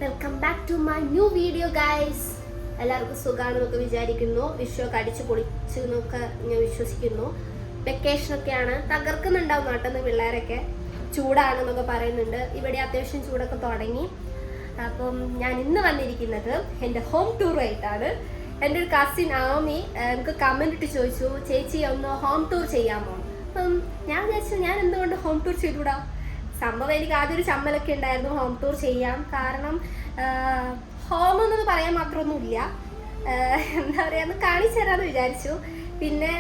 Welcome back to my new video guys. എല്ലാവർക്കും സുഖമാണെന്നൊക്കെ വിചാരിക്കുന്നു. വിഷുവൊക്കെ അടിച്ച് പൊളിച്ച് എന്നൊക്കെ ഞാൻ വിശ്വസിക്കുന്നു. വെക്കേഷനൊക്കെയാണ്, തകർക്കുന്നുണ്ടാവും നാട്ടിൽ നിന്ന് പിള്ളേരൊക്കെ. ചൂടാണെന്നൊക്കെ പറയുന്നുണ്ട്. ഇവിടെ അത്യാവശ്യം ചൂടൊക്കെ തുടങ്ങി. അപ്പം ഞാൻ ഇന്ന് വന്നിരിക്കുന്നത് എൻ്റെ ഹോം ടൂറായിട്ടാണ്. എൻ്റെ ഒരു കസിൻ ആമി എനിക്ക് കമൻറ്റ് ഇട്ട് ചോദിച്ചു, ചേച്ചി ഒന്ന് ഹോം ടൂർ ചെയ്യാമോ? അപ്പം ഞാൻ വിചാരിച്ചു ഞാൻ എന്തുകൊണ്ട് ഹോം ടൂർ ചെയ്തുകൂടാ. സംഭവം എനിക്ക് ആദ്യം ഒരു ചമ്മലൊക്കെ ഉണ്ടായിരുന്നു ഹോം ടൂർ ചെയ്യാം. കാരണം ഹോം എന്നൊന്ന് പറയാൻ മാത്രമൊന്നുമില്ല, എന്താ പറയുക, ഒന്ന് കാണിച്ചു തരാമെന്ന് വിചാരിച്ചു. പിന്നെ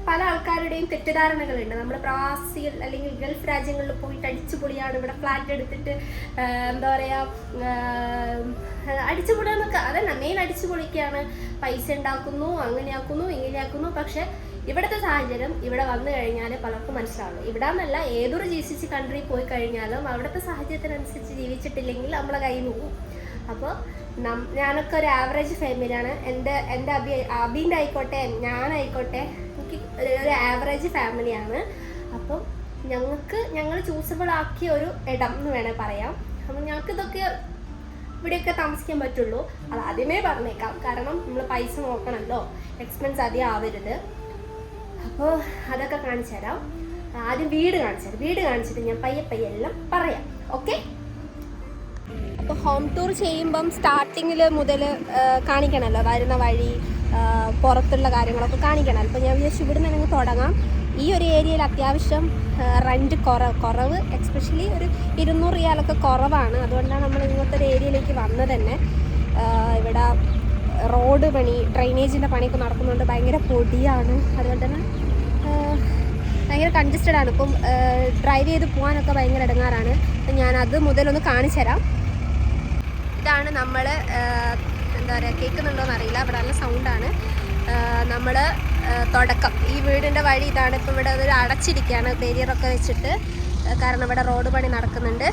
പല ആൾക്കാരുടെയും തെറ്റിദ്ധാരണകളുണ്ട്. നമ്മൾ പ്രവാസികൾ അല്ലെങ്കിൽ ഗൾഫ് രാജ്യങ്ങളിൽ പോയിട്ട് അടിച്ചുപൊളിയാണ്, ഇവിടെ ഫ്ലാറ്റ് എടുത്തിട്ട് എന്താ പറയുക അടിച്ചുപൊളിയാന്നൊക്കെ. അതല്ല, മെയിൻ അടിച്ചുപൊളിക്കാണ്, പൈസ ഉണ്ടാക്കുന്നു, അങ്ങനെയാക്കുന്നു ഇങ്ങനെയാക്കുന്നു. പക്ഷെ ഇവിടുത്തെ സാഹചര്യം ഇവിടെ വന്നു കഴിഞ്ഞാൽ പലർക്കും മനസ്സിലാവുള്ളൂ. ഇവിടെ നിന്നല്ല, ഏതൊരു GCC കൺട്രി പോയി കഴിഞ്ഞാലും അവിടുത്തെ സാഹചര്യത്തിനനുസരിച്ച് ജീവിച്ചിട്ടില്ലെങ്കിൽ നമ്മളെ കയ്യിൽ നിന്ന് പോകും. അപ്പോൾ ഞാനൊക്കെ ഒരു ആവറേജ് ഫാമിലിയാണ്. എൻ്റെ അബീൻ്റെ ആയിക്കോട്ടെ ഞാനായിക്കോട്ടെ, എനിക്ക് ഒരു ആവറേജ് ഫാമിലിയാണ്. അപ്പം ഞങ്ങൾ ചൂസബിൾ ആക്കിയ ഒരു ഇടം എന്ന് വേണേൽ പറയാം. അപ്പം ഞങ്ങൾക്ക് ഇതൊക്കെ ഇവിടെയൊക്കെ താമസിക്കാൻ പറ്റുള്ളൂ. അത് ആദ്യമേ പറഞ്ഞേക്കാം, കാരണം നമ്മൾ പൈസ നോക്കണമല്ലോ, എക്സ്പെൻസ് അധികം ആവരുത്. അപ്പോൾ അതൊക്കെ കാണിച്ചു തരാം. ആദ്യം വീട് കാണിച്ചിട്ട് ഞാൻ പയ്യെ എല്ലാം പറയാം. ഓക്കെ. അപ്പോൾ ഹോം ടൂർ ചെയ്യുമ്പം സ്റ്റാർട്ടിങ്ങിൽ മുതൽ കാണിക്കണമല്ലോ, വരുന്ന വഴി, പുറത്തുള്ള കാര്യങ്ങളൊക്കെ കാണിക്കണമല്ലോ. അപ്പോൾ ഞാൻ വിചാരിച്ചു ഇവിടെ നിന്ന് ഞങ്ങൾ തുടങ്ങാം. ഈ ഒരു ഏരിയയിൽ അത്യാവശ്യം റെൻറ്റ് കുറവ്, എക്സ്പെഷ്യലി ഒരു 200 റിയാലൊക്കെ കുറവാണ്. അതുകൊണ്ടാണ് നമ്മൾ ഇങ്ങനത്തെ ഒരു ഏരിയയിലേക്ക് വന്നത് തന്നെ. ഇവിടെ റോഡ് പണി, ഡ്രെയിനേജിൻ്റെ പണിയൊക്കെ നടക്കുന്നുണ്ട്. ഭയങ്കര പൊടിയാണ്, അതുകൊണ്ട് തന്നെ ഭയങ്കര കൺജസ്റ്റഡ് ആണ്. ഇപ്പം ഡ്രൈവ് ചെയ്ത് പോകാനൊക്കെ ഭയങ്കര ഇടങ്ങാറാണ്. ഞാനത് മുതലൊന്ന് കാണിച്ചു തരാം. ഇതാണ് നമ്മൾ എന്താ പറയുക, കേൾക്കുന്നുണ്ടോയെന്ന് അറിയില്ല, ഇവിടെ നല്ല സൗണ്ടാണ്. നമ്മൾ തുടക്കം ഈ വീടിൻ്റെ വഴി ഇതാണ്. ഇപ്പം ഇവിടെ ഒരു അടച്ചിരിക്കുകയാണ് ബാരിയറൊക്കെ വെച്ചിട്ട്, കാരണം ഇവിടെ റോഡ് പണി നടക്കുന്നുണ്ട്.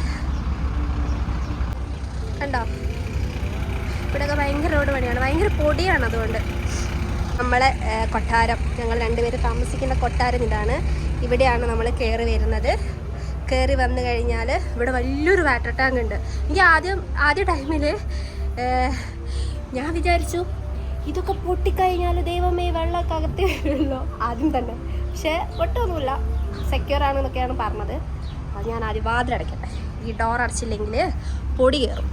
കണ്ടോ, ഇവിടെയൊക്കെ ഭയങ്കര റോഡ് പണിയാണ്, ഭയങ്കര പൊടിയാണ്. അതുകൊണ്ട് നമ്മളെ കൊട്ടാരം, ഞങ്ങൾ രണ്ടുപേര് താമസിക്കുന്ന കൊട്ടാരം ഇതാണ്. ഇവിടെയാണ് നമ്മൾ കയറി വരുന്നത്. കയറി വന്നു കഴിഞ്ഞാൽ ഇവിടെ വലിയൊരു വാട്ടർ ടാങ്ക് ഉണ്ട്. എനിക്ക് ആദ്യ ടൈമിൽ ഞാൻ വിചാരിച്ചു ഇതൊക്കെ പൊട്ടിക്കഴിഞ്ഞാൽ ദൈവമേ വെള്ളമൊക്കെ അകത്ത് വരുമല്ലോ ആദ്യം തന്നെ. പക്ഷേ ഒട്ടൊന്നുമില്ല, സെക്യൂർ ആണെന്നൊക്കെയാണ് പറഞ്ഞത്. അത് ഞാൻ ആദ്യം വാതിലടയ്ക്കട്ടെ, ഈ ഡോർ അടച്ചില്ലെങ്കിൽ പൊടി കയറും.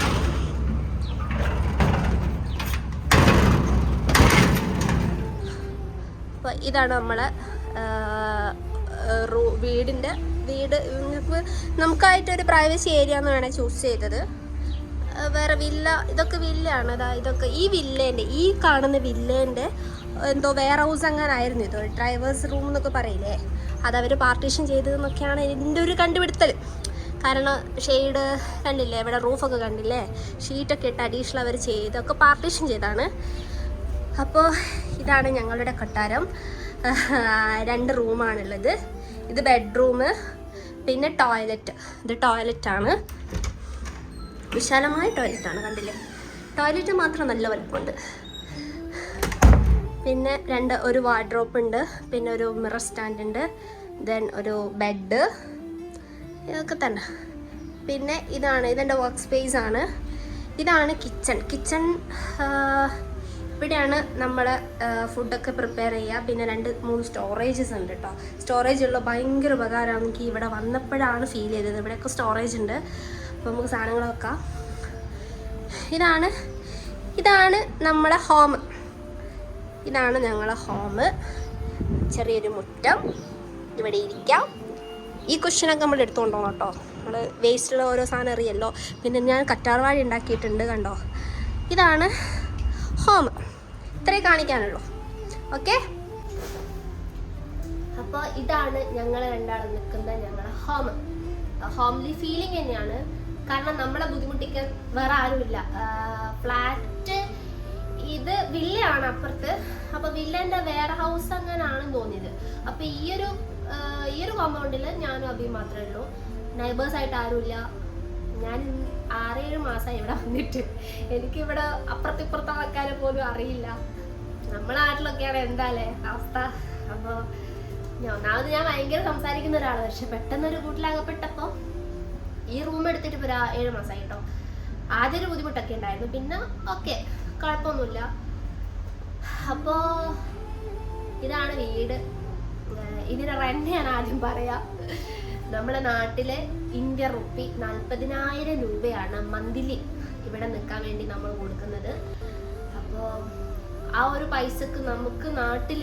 അപ്പോൾ ഇതാണ് നമ്മളെ വീട്. നമുക്കായിട്ടൊരു പ്രൈവസി ഏരിയ എന്ന് വേണേൽ ചൂസ് ചെയ്തത്. വേറെ വില്ല, ഇതൊക്കെ വില്ലയാണ്. ഇതൊക്കെ ഈ കാണുന്ന വില്ലേൻ്റെ എന്തോ വെയർ ഹൗസ് അങ്ങനെ ആയിരുന്നു. ഇത് ഡ്രൈവേഴ്സ് റൂം എന്നൊക്കെ പറയില്ലേ, അതവർ പാർട്ടീഷൻ ചെയ്തതെന്നൊക്കെയാണ് എൻ്റെ ഒരു കണ്ടുപിടുത്തൽ. കാരണം ഷെയ്ഡ് കണ്ടില്ലേ, ഇവിടെ റൂഫൊക്കെ കണ്ടില്ലേ, ഷീറ്റൊക്കെ ഇട്ട് അഡീഷണൽ അവർ ചെയ്തൊക്കെ പാർട്ടീഷൻ ചെയ്താണ്. അപ്പോൾ ഇതാണ് ഞങ്ങളുടെ കൊട്ടാരം. 2 റൂമാണുള്ളത്. ഇത് ബെഡ്റൂം, പിന്നെ ടോയ്ലറ്റ്. ഇത് ടോയ്ലറ്റാണ്, വിശാലമായ ടോയ്ലറ്റാണ്, കണ്ടില്ലേ. ടോയ്ലറ്റ് മാത്രം നല്ല വലുപ്പമുണ്ട്. പിന്നെ ഒരു വാർഡ്രോപ്പ് ഉണ്ട്, പിന്നെ ഒരു മിറർ സ്റ്റാൻഡ് ഉണ്ട്, ദെൻ ഒരു ബെഡ്, ഇതൊക്കെ തന്നെ. പിന്നെ ഇതെൻ്റെ വർക്ക് സ്പേസ് ആണ്. ഇതാണ് കിച്ചൺ. ഇവിടെയാണ് നമ്മൾ ഫുഡൊക്കെ പ്രിപ്പയർ ചെയ്യുക. പിന്നെ 2-3 സ്റ്റോറേജസ് ഉണ്ട് കേട്ടോ. സ്റ്റോറേജ് ഉള്ള ഭയങ്കര ഉപകാരമാണ്. എനിക്ക് ഇവിടെ വന്നപ്പോഴാണ് ഫീൽ ചെയ്തത്. ഇവിടെയൊക്കെ സ്റ്റോറേജ് ഉണ്ട്, അപ്പോൾ നമുക്ക് സാധനങ്ങൾ വെക്കാം. ഇതാണ് നമ്മളെ ഹോം. ഇതാണ് ഞങ്ങളെ ഹോം. ചെറിയൊരു മുറ്റം, ഇവിടെ ഇരിക്കാം. ഈ കുഷ്യനൊക്കെ നമ്മൾ എടുത്തുകൊണ്ട് പോകണം കേട്ടോ. നമ്മൾ വേസ്റ്റുള്ള ഓരോ സാധനം എറിയല്ലോ. പിന്നെ ഞാൻ കറ്റാർവാഴ ഉണ്ടാക്കിയിട്ടുണ്ട്, കണ്ടോ. ഇതാണ് ഹോം. ഇത്രേ കാണിക്കാനുള്ളൂ. ഓക്കെ. അപ്പോൾ ഇതാണ് ഞങ്ങൾ രണ്ടാളും നിൽക്കുന്ന ഞങ്ങളുടെ ഹോം. ഹോംലി ഫീലിംഗ് തന്നെയാണ്, കാരണം നമ്മളെ ബുദ്ധിമുട്ടിക്കാൻ വേറെ ആരുമില്ല. ഫ്ലാറ്റ് ഇത് വില്ലയാണ് അപ്പുറത്ത്. അപ്പോൾ വില്ലേൻ്റെ വെയർ ഹൗസ് അങ്ങനെയാണെന്ന് തോന്നിയത്. അപ്പോൾ ഈ ഒരു കോമ്പൗണ്ടിൽ ഞാനും അബി മാത്രമേ ഉള്ളൂ. നൈബേഴ്സായിട്ട് ആരുമില്ല. ഞാൻ 6-7 മാസമായി ഇവിടെ വന്നിട്ട്. എനിക്കിവിടെ അപ്പുറത്തിപ്പുറത്തെ ആൾക്കാരെ പോലും അറിയില്ല. നമ്മളെ നാട്ടിലൊക്കെയാണ് എന്താല്ലേ അവസ്ഥ. അപ്പോൾ ഒന്നാമത് ഞാൻ ഭയങ്കര സംസാരിക്കുന്ന ഒരാളാണ്. പക്ഷെ പെട്ടെന്നൊരു കൂട്ടിലകപ്പെട്ടപ്പോൾ ഈ റൂം എടുത്തിട്ട് ഇപ്പോൾ 7 മാസമായി കേട്ടോ. ആദ്യം ഒരു ബുദ്ധിമുട്ടൊക്കെ ഉണ്ടായിരുന്നു, പിന്നെ ഓക്കെ കുഴപ്പമൊന്നുമില്ല. അപ്പോൾ ഇതാണ് വീട്. ഇതിന് റെന്റ് ഞാൻ ആദ്യം പറയാം. നമ്മുടെ നാട്ടിലെ ഇന്ത്യൻ റുപ്പി 40,000 രൂപയാണ് മന്ത്ലി ഇവിടെ നിൽക്കാൻ വേണ്ടി നമ്മൾ കൊടുക്കുന്നത്. അപ്പോൾ ആ ഒരു പൈസക്ക് നമുക്ക് നാട്ടിൽ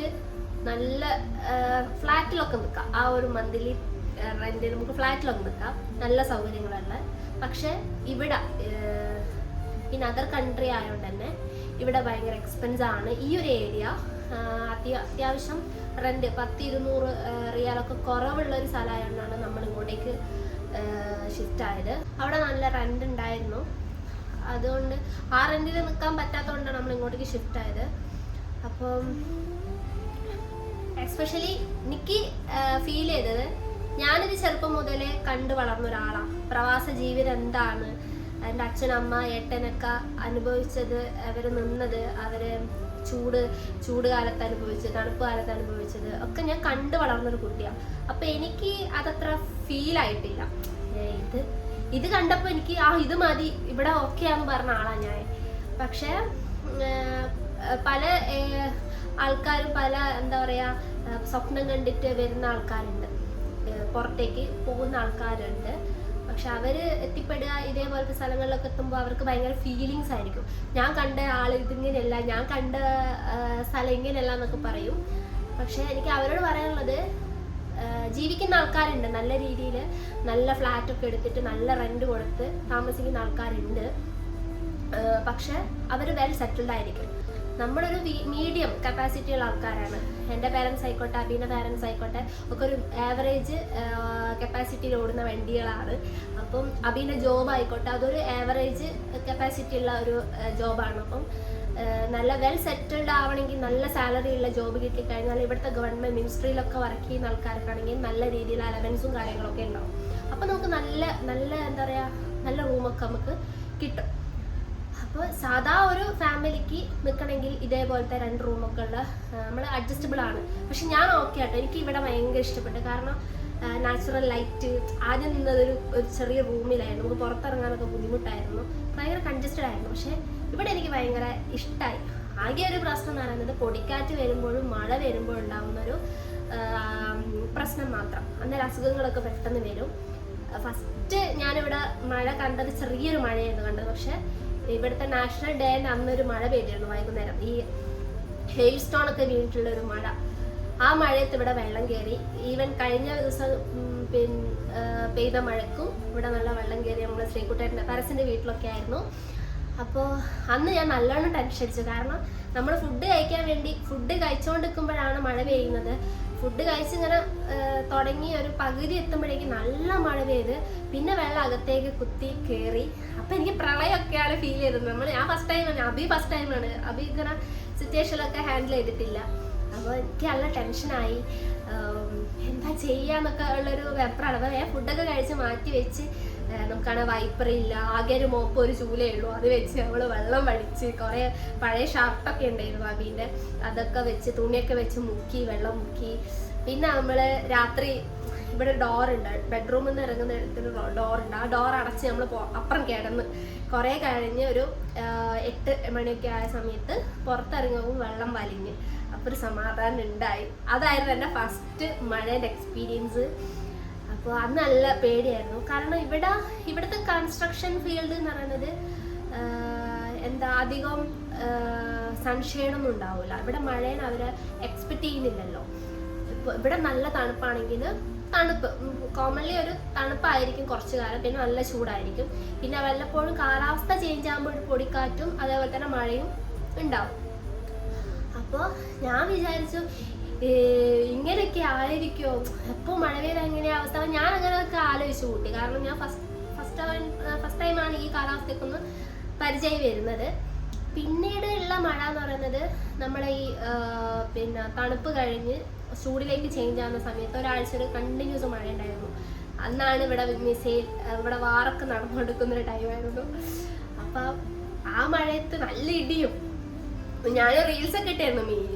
നല്ല ഫ്ലാറ്റിലൊക്കെ നിൽക്കാം. ആ ഒരു മന്ത്ലി റെന്റ് നമുക്ക് ഫ്ലാറ്റിലൊക്കെ നിൽക്കാം, നല്ല സൗകര്യങ്ങളുള്ള. പക്ഷെ ഇവിടെ ഇൻ അതർ കൺട്രി ആയതുകൊണ്ട് തന്നെ ഇവിടെ ഭയങ്കര എക്സ്പെൻസ് ആണ്. ഈ ഒരു ഏരിയ അത്യാവശ്യം റെന്റ് 10-200 റിയാലൊക്കെ കുറവുള്ള ഒരു സ്ഥലമായതുകൊണ്ടാണ് നമ്മൾ ഇങ്ങോട്ടേക്ക് ഷിഫ്റ്റ് ആയത്. അവിടെ നല്ല റെന്റ് ഉണ്ടായിരുന്നു, അതുകൊണ്ട് ആ റെന്റിൽ നിൽക്കാൻ പറ്റാത്തതുകൊണ്ടാണ് നമ്മൾ ഇങ്ങോട്ടേക്ക് ഷിഫ്റ്റ് ആയത്. അപ്പം എസ്പെഷ്യലി എനിക്ക് ഫീൽ ചെയ്തത്, ഞാനിത് ചെറുപ്പം മുതലേ കണ്ടു വളർന്ന ഒരാളാണ്. പ്രവാസ ജീവിതം എന്താണ്, എൻ്റെ അച്ഛനമ്മ ഏട്ടനൊക്കെ അനുഭവിച്ചത്, അവർ നിന്നത്, അവര് ചൂട് കാലത്ത് അനുഭവിച്ചത്, തണുപ്പ് കാലത്ത് അനുഭവിച്ചത് ഒക്കെ ഞാൻ കണ്ടു വളർന്നൊരു കുട്ടിയാണ്. അപ്പം എനിക്ക് അതത്ര ഫീൽ ആയിട്ടില്ല. ഇത് കണ്ടപ്പോൾ എനിക്ക് ഇത് മതി, ഇവിടെ ഓക്കെയാന്ന് പറഞ്ഞ ആളാണ് ഞാൻ. പക്ഷെ പല ആൾക്കാരും പല എന്താ പറയുക സ്വപ്നം കണ്ടിട്ട് വരുന്ന ആൾക്കാരുണ്ട്, പുറത്തേക്ക് പോകുന്ന ആൾക്കാരുണ്ട്. പക്ഷെ അവര് എത്തിപ്പെടുക ഇതേപോലത്തെ സ്ഥലങ്ങളിലൊക്കെ എത്തുമ്പോൾ അവർക്ക് ഭയങ്കര ഫീലിങ്സ് ആയിരിക്കും. ഞാൻ കണ്ട ആൾ ഇതിങ്ങനെയല്ല, ഞാൻ കണ്ട സ്ഥലം ഇങ്ങനെയല്ല എന്നൊക്കെ പറയും. പക്ഷെ എനിക്ക് അവരോട് പറയാനുള്ളത്, ജീവിക്കുന്ന ആൾക്കാരുണ്ട്, നല്ല രീതിയിൽ നല്ല ഫ്ലാറ്റൊക്കെ എടുത്തിട്ട് നല്ല റെന്റ് കൊടുത്ത് താമസിക്കുന്ന ആൾക്കാരുണ്ട്. പക്ഷെ അവർ വെൽ സെറ്റിൽഡ് ആയിരിക്കും. നമ്മളൊരു മീഡിയം കപ്പാസിറ്റിയുള്ള ആൾക്കാരാണ്. എൻ്റെ പേരൻസ് ആയിക്കോട്ടെ, അബീൻ്റെ പേരൻസ് ആയിക്കോട്ടെ ഒക്കെ ഒരു ആവറേജ് കപ്പാസിറ്റിയിൽ ഓടുന്ന വണ്ടികളാണ്. അപ്പം അബീൻ്റെ ജോബ് ആയിക്കോട്ടെ അതൊരു ആവറേജ് കപ്പാസിറ്റി ഉള്ള ഒരു ജോബാണ്. അപ്പം നല്ല വെൽ സെറ്റിൽഡ് ആവണമെങ്കിൽ, നല്ല സാലറി ഉള്ള ജോബ് കിട്ടിക്കഴിഞ്ഞാൽ ഇവിടുത്തെ ഗവൺമെൻറ് മിനിസ്ട്രിയിലൊക്കെ വർക്ക് ചെയ്യുന്ന ആൾക്കാർക്കാണെങ്കിൽ നല്ല രീതിയിൽ അലവൻസും കാര്യങ്ങളൊക്കെ ഉണ്ടാവും. അപ്പം നമുക്ക് നല്ല നല്ല എന്താ പറയുക, നല്ല റൂമൊക്കെ നമുക്ക് കിട്ടും. അപ്പോൾ സാധാ ഒരു ഫാമിലിക്ക് നിൽക്കണമെങ്കിൽ ഇതേപോലത്തെ 2 റൂമൊക്കെ ഉള്ള നമ്മൾ അഡ്ജസ്റ്റബിൾ ആണ്. പക്ഷെ ഞാൻ ഓക്കെ ആട്ടോ, എനിക്ക് ഇവിടെ ഭയങ്കര ഇഷ്ടപ്പെട്ടു. കാരണം നാച്ചുറൽ ലൈറ്റ്. ആദ്യം നിന്നതൊരു ചെറിയ റൂമിലായിരുന്നു, നമുക്ക് പുറത്തിറങ്ങാനൊക്കെ ബുദ്ധിമുട്ടായിരുന്നു, ഭയങ്കര കൺജസ്റ്റഡ് ആയിരുന്നു. പക്ഷെ ഇവിടെ എനിക്ക് ഭയങ്കര ഇഷ്ടമായി. ആകെ ഒരു പ്രശ്നം എന്ന് പറയുന്നത് പൊടിക്കാറ്റ് വരുമ്പോഴും മഴ വരുമ്പോഴും ഉണ്ടാകുന്നൊരു പ്രശ്നം മാത്രം. അന്നേരം അസുഖങ്ങളൊക്കെ പെട്ടെന്ന് വരും. ഫസ്റ്റ് ഞാനിവിടെ മഴ കണ്ടത് ചെറിയൊരു മഴയായിരുന്നു കണ്ടത്. പക്ഷെ ഇവിടുത്തെ നാഷണൽ ഡേൻ്റെ അന്നൊരു മഴ പെയ്തിരുന്നു വൈകുന്നേരം, ഈ ഹെയിൽ സ്റ്റോൺ ഒക്കെ വീണിട്ടുള്ളൊരു മഴ. ആ മഴയത്ത് ഇവിടെ വെള്ളം കയറി. ഈവൻ കഴിഞ്ഞ ദിവസം പെയ്ത മഴക്കും ഇവിടെ നല്ല വെള്ളം കയറി. നമ്മൾ ശ്രീകുട്ടേട്ടൻ്റെ പരസിൻ്റെ വീട്ടിലൊക്കെ ആയിരുന്നു. അപ്പോൾ അന്ന് ഞാൻ നല്ലോണം ടെൻഷൻ അടിച്ചു. കാരണം നമ്മൾ ഫുഡ് കഴിക്കാൻ വേണ്ടി ഫുഡ് കഴിച്ചുകൊണ്ടിരിക്കുമ്പോഴാണ് മഴ പെയ്യുന്നത്. ഫുഡ് കഴിച്ചിങ്ങനെ തുടങ്ങി ഒരു പകുതി എത്തുമ്പോഴേക്കും നല്ല മഴ പെയ്ത് പിന്നെ വെള്ളം അകത്തേക്ക് കുത്തി കയറി. അപ്പം എനിക്ക് പ്രളയമൊക്കെയാണ് ഫീൽ ചെയ്തത്. ഞാൻ ഫസ്റ്റ് ടൈമാണ്, അബി ഫസ്റ്റ് ടൈമാണ്. അബി ഇങ്ങനെ സിറ്റുവേഷനൊക്കെ ഹാൻഡിൽ ചെയ്തിട്ടില്ല. അപ്പോൾ എനിക്ക് നല്ല ടെൻഷനായി, എന്താ ചെയ്യാന്നൊക്കെ ഉള്ളൊരു വെപ്രാണ്. അപ്പോൾ ഞാൻ ഫുഡൊക്കെ കഴിച്ച് മാറ്റി വെച്ച്, നമുക്കാണ് വൈപ്പറില്ല, ആകെ ഒരു മോപ്പ് ഒരു ചൂലേ ഉള്ളൂ, അത് വെച്ച് നമ്മൾ വെള്ളം വടിച്ച് കുറേ പഴയ ഷർട്ടൊക്കെ ഉണ്ടായിരുന്നു അബീൻ്റെ, അതൊക്കെ വെച്ച് തുണിയൊക്കെ വെച്ച് മുക്കി, വെള്ളം മുക്കി. പിന്നെ നമ്മൾ രാത്രി ഇവിടെ ഡോറുണ്ട്, ബെഡ്റൂമിൽ നിന്ന് ഇറങ്ങുന്ന ഡോറുണ്ട്. ആ ഡോർ അടച്ച് നമ്മൾ അപ്പുറം കിടന്ന് കുറേ കഴിഞ്ഞ് ഒരു 8 മണിയൊക്കെ ആയ സമയത്ത് പുറത്തിറങ്ങുമ്പോൾ വെള്ളം വലിഞ്ഞ്. അപ്പോൾ ഒരു സമാധാനം ഉണ്ടായി. അതായിരുന്നു എൻ്റെ ഫസ്റ്റ് മഴേൻ്റെ എക്സ്പീരിയൻസ്. അപ്പോൾ അത് നല്ല പേടിയായിരുന്നു. കാരണം ഇവിടുത്തെ കൺസ്ട്രക്ഷൻ ഫീൽഡ് എന്ന് പറയുന്നത് എന്താ അധികം സൺഷെയ്ഡൊന്നും ഉണ്ടാവില്ല. ഇവിടെ മഴേനെ അവർ എക്സ്പെക്റ്റ് ചെയ്യുന്നില്ലല്ലോ. ഇപ്പോൾ ഇവിടെ നല്ല തണുപ്പാണെങ്കിൽ തണുപ്പ് കോമൺലി ഒരു തണുപ്പായിരിക്കും കുറച്ച് കാലം, പിന്നെ നല്ല ചൂടായിരിക്കും. പിന്നെ വല്ലപ്പോഴും കാലാവസ്ഥ ചേഞ്ച് ആകുമ്പോൾ ഒരു പൊടിക്കാറ്റും അതേപോലെ തന്നെ മഴയും ഉണ്ടാവും. അപ്പോൾ ഞാൻ വിചാരിച്ചു ഇങ്ങനെയൊക്കെ ആയിരിക്കുമോ, എപ്പോൾ മഴ പെയ്ത എങ്ങനെയാണ് അവസ്ഥ. ഞാൻ അങ്ങനെയൊക്കെ ആലോചിച്ചു കൂട്ടി. കാരണം ഞാൻ ഫസ്റ്റ് ടൈമാണ് ഈ കാലാവസ്ഥയ്ക്കൊന്ന് പരിചയം വരുന്നത്. പിന്നീട് ഉള്ള മഴ എന്ന് പറയുന്നത് നമ്മളെ ഈ പിന്നെ തണുപ്പ് കഴിഞ്ഞ് ചൂടിലേക്ക് ചേഞ്ച് ആവുന്ന സമയത്ത് ഒരാഴ്ച ഒരു കണ്ടിന്യൂസ് മഴ ഉണ്ടായിരുന്നു. അന്നാണ് ഇവിടെ വാറൊക്കെ നടന്നുകൊടുക്കുന്നൊരു ടൈമായിരുന്നു. അപ്പം ആ മഴയത്ത് നല്ല ഇടിയും. ഞാൻ റീൽസൊക്കെ ഇട്ടായിരുന്നു,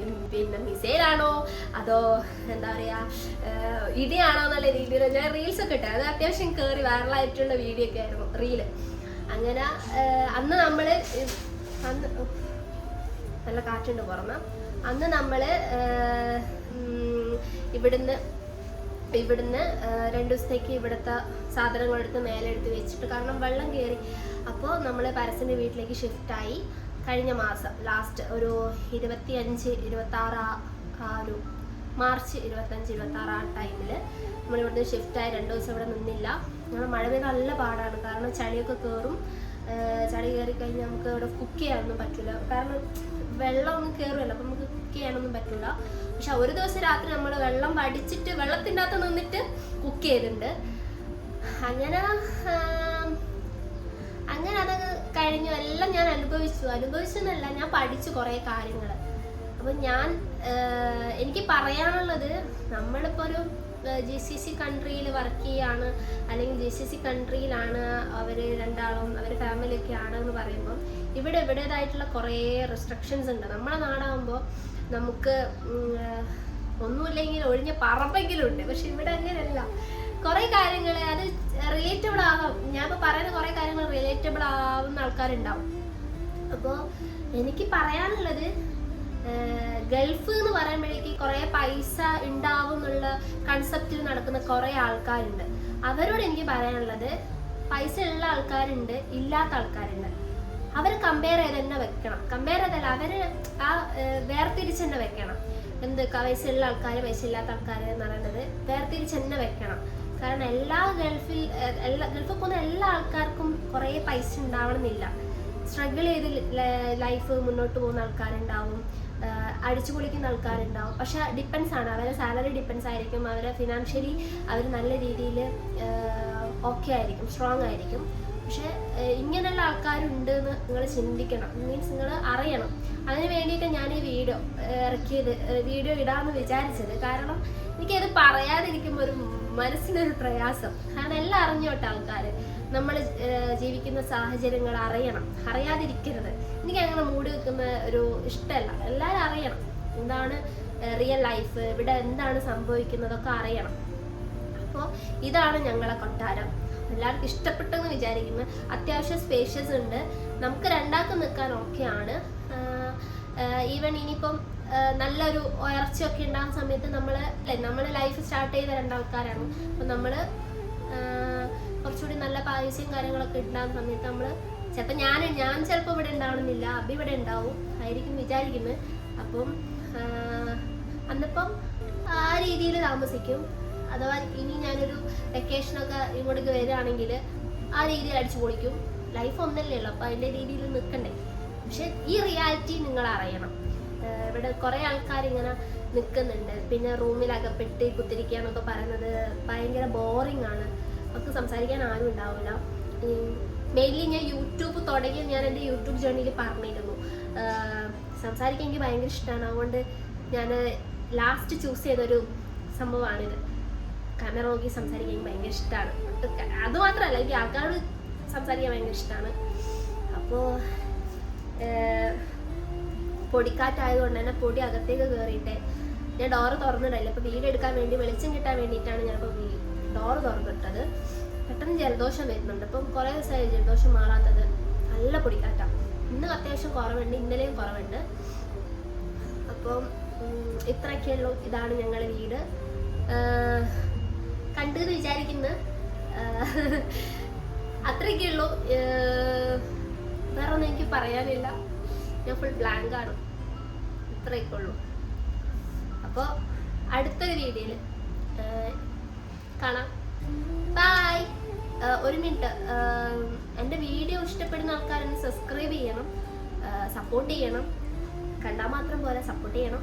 പിന്നെ മിസൈലാണോ അതോ എന്താ പറയുക ഇടിയാണോ എന്നുള്ള രീതിയിൽ ഞാൻ റീൽസൊക്കെ ഇട്ടേ. അത് അത്യാവശ്യം കയറി വൈറലായിട്ടുള്ള വീഡിയോ ഒക്കെ ആയിരുന്നു റീല്. അങ്ങനെ അന്ന് നമ്മൾ അന്ന് നല്ല കാറ്റുണ്ട് പുറമെ. അന്ന് നമ്മൾ ഇവിടുന്ന് 2 ദിവസത്തേക്ക് ഇവിടുത്തെ സാധനങ്ങളെടുത്ത് മേലെ എടുത്ത് വെച്ചിട്ട്, കാരണം വെള്ളം കയറി. അപ്പോൾ നമ്മൾ പരസ്യൻ്റെ വീട്ടിലേക്ക് ഷിഫ്റ്റായി. കഴിഞ്ഞ മാസം ലാസ്റ്റ് ഒരു 25-26 ആ ഒരു മാർച്ച് 25-26 ആ ടൈമിൽ നമ്മളിവിടുന്ന് ഷിഫ്റ്റായി. 2 ദിവസം ഇവിടെ നിന്നില്ല. ഞങ്ങൾ മഴ പെയ്ത് നല്ല പാടാണ്, കാരണം ചളിയൊക്കെ കയറും. ചളി കയറി കഴിഞ്ഞാൽ നമുക്ക് ഇവിടെ കുക്ക് ചെയ്യാനൊന്നും പറ്റില്ല, കാരണം വെള്ളമൊന്നും കയറുമല്ലോ, അപ്പം നമുക്ക് കുക്ക് ചെയ്യാനൊന്നും പറ്റില്ല. പക്ഷെ ഒരു ദിവസം രാത്രി നമ്മൾ വെള്ളം വടിച്ചിട്ട് വെള്ളത്തിൻ്റെ അകത്ത് നിന്നിട്ട് കുക്ക് ചെയ്തിട്ടുണ്ട്. അങ്ങനെ അത് കഴിഞ്ഞു. എല്ലാം ഞാൻ അനുഭവിച്ചെന്നല്ല, ഞാൻ പഠിച്ചു കുറേ കാര്യങ്ങൾ. അപ്പം എനിക്ക് പറയാനുള്ളത്, നമ്മളിപ്പോൾ ഒരു GCC കൺട്രിയിൽ വർക്ക് ചെയ്യാണ്, അല്ലെങ്കിൽ GCC കൺട്രിയിലാണ് അവർ രണ്ടാളും അവർ ഫാമിലിയൊക്കെ ആണെന്ന് പറയുമ്പോൾ ഇവിടേതായിട്ടുള്ള കുറേ റെസ്ട്രിക്ഷൻസ് ഉണ്ട്. നമ്മളെ നാടാകുമ്പോൾ നമുക്ക് ഒന്നുമില്ലെങ്കിൽ ഒഴിഞ്ഞ പറമ്പെങ്കിലും ഉണ്ട്. പക്ഷെ ഇവിടെ അങ്ങനെയല്ല. കുറേ കാര്യങ്ങൾ അത് റിലേറ്റബിൾ ആകാം. ഞാനിപ്പോൾ പറയുന്ന കുറേ കാര്യങ്ങൾ റിലേറ്റബിൾ ആവുന്ന ആൾക്കാരുണ്ടാവും. അപ്പോൾ എനിക്ക് പറയാനുള്ളത്, ഗൾഫ് എന്ന് പറയുമ്പോഴേക്ക് കുറേ പൈസ ഉണ്ടാവും എന്നുള്ള കൺസെപ്റ്റിൽ നടക്കുന്ന കുറേ ആൾക്കാരുണ്ട്. അവരോട് എനിക്ക് പറയാനുള്ളത്, പൈസ ഉള്ള ആൾക്കാരുണ്ട്, ഇല്ലാത്ത ആൾക്കാരുണ്ട്. അവർ കമ്പയർ ചെയ്ത് തന്നെ വെക്കണം. കമ്പയർ ചെയ്തല്ല, അവർ ആ വേർതിരിച്ച് തന്നെ വെക്കണം. പൈസ ഉള്ള ആൾക്കാർ, പൈസ ഇല്ലാത്ത ആൾക്കാർ എന്ന് പറയുന്നത് വേർതിരിച്ച് തന്നെ വെക്കണം. കാരണം ഗൾഫിൽ പോകുന്ന എല്ലാ ആൾക്കാർക്കും കുറേ പൈസ ഉണ്ടാവണമെന്നില്ല. സ്ട്രഗിൾ ചെയ്ത് ലൈഫ് മുന്നോട്ട് പോകുന്ന ആൾക്കാരുണ്ടാവും, അടിച്ചു പൊളിക്കുന്ന ആൾക്കാരുണ്ടാവും. പക്ഷെ ഡിപ്പെൻസ് ആണ്, അവരെ സാലറി ഡിപ്പെൻസ് ആയിരിക്കും, അവരെ ഫിനാൻഷ്യലി അവർ നല്ല രീതിയിൽ ഓക്കെ ആയിരിക്കും, സ്ട്രോങ് ആയിരിക്കും. പക്ഷെ ഇങ്ങനെയുള്ള ആൾക്കാരുണ്ട് എന്ന് നിങ്ങൾ ചിന്തിക്കണം, മീൻസ് നിങ്ങൾ അറിയണം. അതിന് വേണ്ടിയിട്ട് ഞാൻ ഈ വീഡിയോ ഇടാമെന്ന് വിചാരിച്ചത്. കാരണം എനിക്കത് പറയാതിരിക്കുമ്പോൾ ഒരു മനസ്സിനൊരു പ്രയാസം. കാരണം എല്ലാം അറിഞ്ഞോട്ടെ ആൾക്കാർ, നമ്മൾ ജീവിക്കുന്ന സാഹചര്യങ്ങൾ അറിയാതിരിക്കരുത്. എനിക്ക് അങ്ങനെ മൂടി വെക്കുന്ന ഒരു ഇഷ്ടമല്ല. എല്ലാവരും അറിയണം എന്താണ് റിയൽ ലൈഫ്, ഇവിടെ എന്താണ് സംഭവിക്കുന്നതൊക്കെ അറിയണം. അപ്പോൾ ഇതാണ് ഞങ്ങളെ കൊട്ടാരം. എല്ലാവർക്കും ഇഷ്ടപ്പെട്ടെന്ന് വിചാരിക്കുന്നു. അത്യാവശ്യം സ്പേഷ്യസ് ഉണ്ട്, നമുക്ക് രണ്ടാൾക്ക് നിൽക്കാൻ ഓക്കെയാണ്. ഈവൻ ഇനിയിപ്പം നല്ലൊരു ഉയർച്ചയൊക്കെ ഉണ്ടാകുന്ന സമയത്ത് നമ്മൾ ലൈഫ് സ്റ്റാർട്ട് ചെയ്ത 2 ആൾക്കാരാണ്. അപ്പം നമ്മൾ കുറച്ചുകൂടി നല്ല പൈസയും കാര്യങ്ങളൊക്കെ ഉണ്ടാകുന്ന സമയത്ത് നമ്മൾ ചിലപ്പോൾ ഞാൻ ചിലപ്പോൾ ഇവിടെ ഉണ്ടാവണമെന്നില്ല, അബി ഇവിടെ ഉണ്ടാവും ആയിരിക്കും വിചാരിക്കുന്നത്. അപ്പം അന്നിപ്പം ആ രീതിയിൽ താമസിക്കും. അഥവാ ഇനി ഞാനൊരു വെക്കേഷനൊക്കെ ഇങ്ങോട്ടേക്ക് വരികയാണെങ്കിൽ ആ രീതിയിൽ അടിച്ചു പൊളിക്കും. ലൈഫ് ഒന്നല്ലേ ഉള്ളൂ, അപ്പോൾ അതിൻ്റെ രീതിയിൽ നിൽക്കണ്ടേ. പക്ഷെ ഈ റിയാലിറ്റി നിങ്ങൾ അറിയണം. ഇവിടെ കുറേ ആൾക്കാർ ഇങ്ങനെ നിൽക്കുന്നുണ്ട്, പിന്നെ റൂമിൽ അകപ്പെട്ട് കുത്തിരിക്കുക എന്നൊക്കെ പറയുന്നത് ഭയങ്കര ബോറിംഗ് ആണ്. നമുക്ക് സംസാരിക്കാൻ ആരും ഉണ്ടാവില്ല. മെയിൻലി ഞാൻ യൂട്യൂബ് തുടങ്ങി, ഞാൻ എൻ്റെ യൂട്യൂബ് ജേർണിയിൽ പറഞ്ഞിരുന്നു സംസാരിക്കാൻ എനിക്ക് ഭയങ്കര ഇഷ്ടമാണ്. അതുകൊണ്ട് ഞാൻ ലാസ്റ്റ് ചൂസ് ചെയ്തൊരു സംഭവമാണിത്. ക്യാമറ നോക്കി സംസാരിക്കാൻ എനിക്ക് ഭയങ്കര ഇഷ്ടമാണ്. അതുമാത്രമല്ല, എനിക്ക് ആൾക്കാരോട് സംസാരിക്കാൻ ഭയങ്കര ഇഷ്ടമാണ്. അപ്പോൾ പൊടിക്കാറ്റായതുകൊണ്ട് തന്നെ പൊടി അകത്തേക്ക് കയറിയിട്ട് ഞാൻ ഡോറ് തുറന്നിടയില്ല. അപ്പോൾ വീഡിയോ എടുക്കാൻ വേണ്ടി വെളിച്ചം കിട്ടാൻ വേണ്ടിയിട്ടാണ് ഞാനിപ്പോൾ ഡോറ് തുറന്നിട്ടത്. പെട്ടെന്ന് ജലദോഷം വരുന്നുണ്ട്. ഇപ്പം കുറേ ദിവസമായി ജലദോഷം മാറാത്തത്. നല്ല പൊടിക്കാറ്റാണ്. ഇന്ന് അത്യാവശ്യം കുറവുണ്ട്, ഇന്നലെയും കുറവുണ്ട്. അപ്പം ഇത്രയൊക്കെയുള്ളൂ. ഇതാണ് ഞങ്ങളുടെ വീട്. കണ്ടെന്ന് വിചാരിക്കുന്നത് അത്രയൊക്കെയുള്ളൂ. വേറെ ഒന്നും എനിക്ക് പറയാനില്ല. ഞാൻ ഫുൾ ബ്ലാങ്ക് ആണ്. ഇത്രയൊക്കെ ഉള്ളൂ. അപ്പോൾ അടുത്തൊരു വീഡിയോയിൽ കാണാം. ബൈ. ഒരു മിനിറ്റ്, എൻ്റെ വീഡിയോ ഇഷ്ടപ്പെടുന്ന ആൾക്കാരൊന്ന് സബ്സ്ക്രൈബ് ചെയ്യണം, സപ്പോർട്ട് ചെയ്യണം. കണ്ടാൽ മാത്രം പോലെ സപ്പോർട്ട് ചെയ്യണം.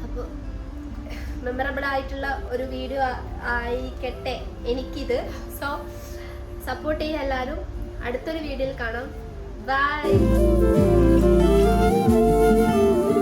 അപ്പോൾ മെമ്മറബിൾ ആയിട്ടുള്ള ഒരു വീഡിയോ ആയിക്കട്ടെ എനിക്കിത്. സോ സപ്പോർട്ട് ചെയ്യുക എല്ലാവരും. അടുത്തൊരു വീഡിയോയിൽ കാണാം. ബൈ.